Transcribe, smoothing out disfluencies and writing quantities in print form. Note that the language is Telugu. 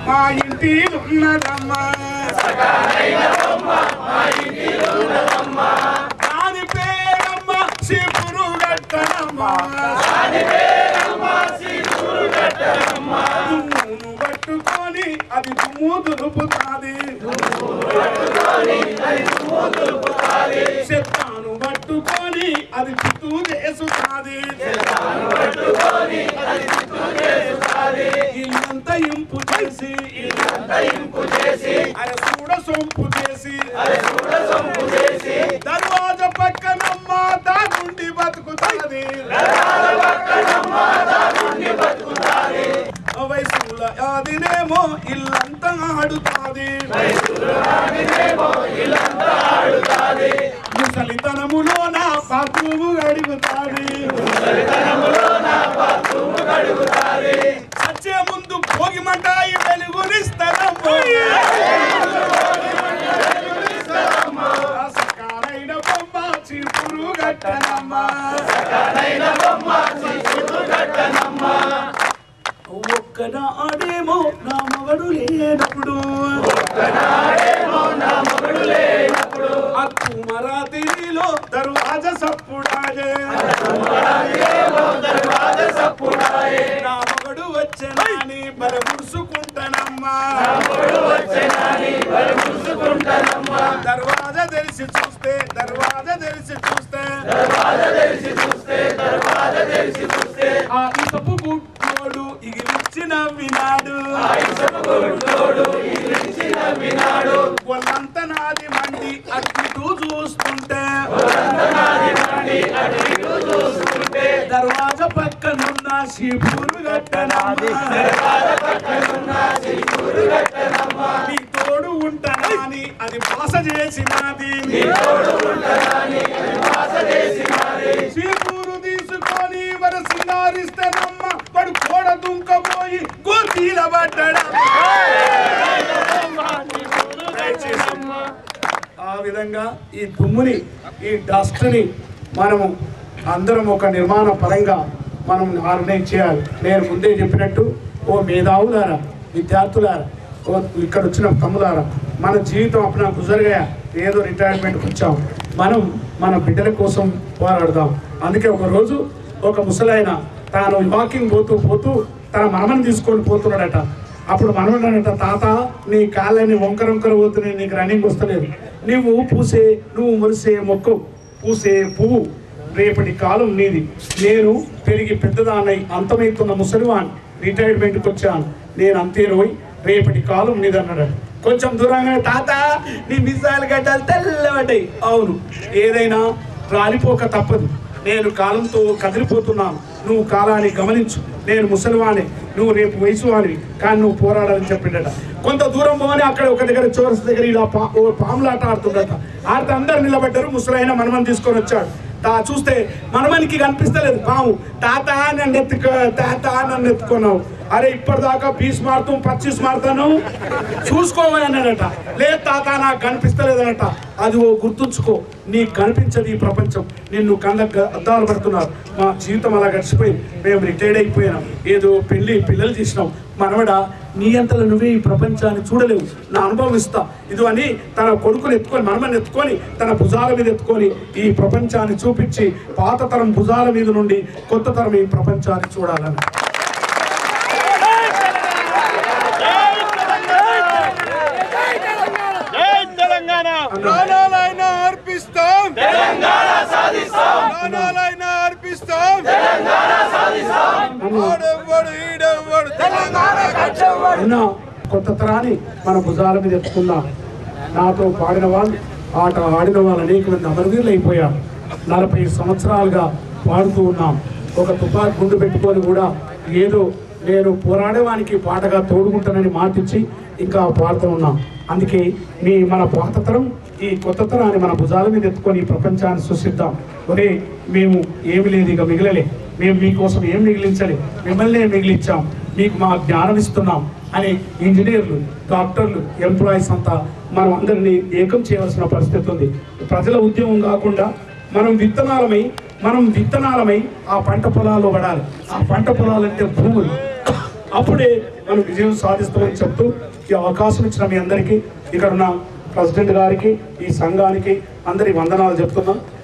మా ఇంటి ఉన్నదమ్మా దాని పేరమ్మ శిపురు గట్టనమ్మా దుమ్మును పట్టుకొని అది దుమ్ము దులుపుతాది చెత్తాను పట్టుకొని అది చిత్తూ చేసుతాది ఇల్లంతా ఇంపు చేసి అరే చూడ సొంపు చేసి దర్వాజ పక్కనమ్మ దానుండి బతుకుతాది వయసుల అదినేమో ఇల్లంతా ఆడుతాది ముసలితనములోన బాత్రూము గడుగుతాది సచ్చే ముందు భోగి మంటాయి వెలుగునిస్తారమ్మా సకాలైన బొమ్మ చీపురు గట్టనమ్మా ఒక్కనాడేమో నా మగడు లేనప్పుడు అక్కు మరాతిలో దర్వాజ సప్పుడాయే నా మగడు వచ్చేనాని బలి ముడుచుకుంటానమ్మా దర్వాజ తెరిచి చూస్తే ఆ ఇసపు గుడ్లోడు ఇగిలిచ్చి నవ్వినాడు వాళ్ళంత నాది మండి అటు చూస్తుంటే దర్వాజ పక్కనున్న శిపురు గట్టనమ్మా నీ తోడు ఉంటానని అది భాష చేసినది శిపురు తీసుకొని వర సింగారిస్తేనమ్మ వాడు కోడ దుంకపోయి గోతీల పడ్డా ఆ విధంగా ఈ దుమ్ముని ఈ డస్ట్ని మనము అందరం ఒక నిర్మాణ పరంగా మనం నిర్ణయం చేయాలి. నేను ముందే చెప్పినట్టు ఓ మేధావులారా, విద్యార్థులారా, ఓ ఇక్కడ వచ్చిన తమ్ములారా, మన జీవితం అప్పుడు గుజరగా ఏదో రిటైర్మెంట్కి వచ్చాం, మనం మన బిడ్డల కోసం పోరాడదాం. అందుకే ఒకరోజు ఒక ముసలాయన తాను వాకింగ్ పోతూ తన మనమని తీసుకొని పోతున్నాడట. అప్పుడు మనమన్నాడట, తాత నీ కాళ్ళని వంకర పోతున్నాయి, నీకు రన్నింగ్ వస్తలేదు, నువ్వు మురిసే మొక్కు, పూసే పువ్వు, రేపటి కాలం నీది, నేను పెరిగి పెద్దదాన్నై అంతమైతున్న ముసలివాన్ రిటైర్మెంట్కి వచ్చాను, నేను అంతేరోయ్, రేపటి కాలం నీది అన్నాడు. కొంచెం దూరంగా తాత నీ మిసాలు గడ్డలు తెల్లబడ్డాయి. అవును, ఏదైనా రాలిపోక తప్పదు, నేను కాలంతో కదిలిపోతున్నాను, నువ్వు కాలాన్ని గమనించు, నేను ముసలివాణి, నువ్వు రేపు వయసు వాడివి, కానీ నువ్వు పోరాడాలని చెప్పిండట. కొంత దూరం పోని అక్కడ ఒక దగ్గర చోరస్ దగ్గర ఇలా పాములాట ఆడుతుండట. ఆడితే అందరు నిలబడ్డారు. ముసలైన మనమని తీసుకొని వచ్చాడు. చూస్తే మనమనికి కనిపిస్తలేదు పాము. తాత నన్ను ఎత్తుకున్నావు, అరే ఇప్పటిదాకా 20 మారుతాం 25 మారుతాను చూసుకోమని అన్నాడట. లేదు తాత నాకు కనిపిస్తలేదనట. అది ఓ గుర్తుంచుకో, నీకు కనిపించదు ఈ ప్రపంచం, నిన్ను కళ్ళకు అద్దాలు పడుతున్నారు. మా జీవితం అలా గడిచిపోయింది, మేము రిటైర్డ్ అయిపోయినాం, ఏదో పిల్లలు చేసినాం. మనవడా, నీ అంతలో నువ్వే ఈ ప్రపంచాన్ని చూడలేవు, నా అనుభవం ఇస్తా ఇది అని తన కొడుకుని ఎత్తుకొని, మనమని ఎత్తుకొని, తన భుజాల మీద ఎత్తుకొని ఈ ప్రపంచాన్ని చూపించి పాత తరం భుజాల మీద నుండి కొత్త తరం ఈ ప్రపంచాన్ని చూడాలని. ప్రాణాలైనా అర్పిస్తాం, తెలంగాణ సాధిస్తాం, ప్రాణాలైనా అర్పిస్తాం, తెలంగాణ సాధిస్తాం, కొత్త తరాన్ని మన భుజాల మీద ఎత్తుకుందాం. నాతో పాడిన వాళ్ళు, ఆట ఆడిన వాళ్ళు అనేక మంది అమరవీరులు అయిపోయారు. 40 సంవత్సరాలుగా పాడుతూ ఉన్నాం. ఒక తుపాకి గుండు పెట్టుకొని కూడా ఏదో నేను పోరాడేవానికి పాటగా తోడుకుంటానని మాటిచ్చి ఇంకా పాడుతూ ఉన్నాం. అందుకే మన పాత తరం ఈ కొత్త తరాన్ని మన భుజాల మీద ఎత్తుకొని ఈ ప్రపంచాన్ని సృష్టిద్దాం. ఒరే, మేము ఏమి లేదు ఇక మిగిలలే, మేము మీకోసం ఏం మిగిలించలే, మిమ్మల్నే మిగిలించాం, మీకు మా జ్ఞానం ఇస్తున్నాం అని ఇంజనీర్లు, డాక్టర్లు, ఎంప్లాయీస్ అంతా మనం అందరినీ ఏకం చేయవలసిన పరిస్థితి ఉంది. ప్రజల ఉద్యమం కాకుండా మనం విత్తనాలమై ఆ పంట పొలాల్లో పడాలి. ఆ పంట పొలాలంటే భూములు. అప్పుడే మనం విజయం సాధిస్తామని చెప్తూ ఈ అవకాశం ఇచ్చిన మీ అందరికీ ఇక్కడ ఉన్న ప్రెసిడెంట్ గారికి ఈ సంఘానికి అందరి వందనాలు చెప్తున్నా.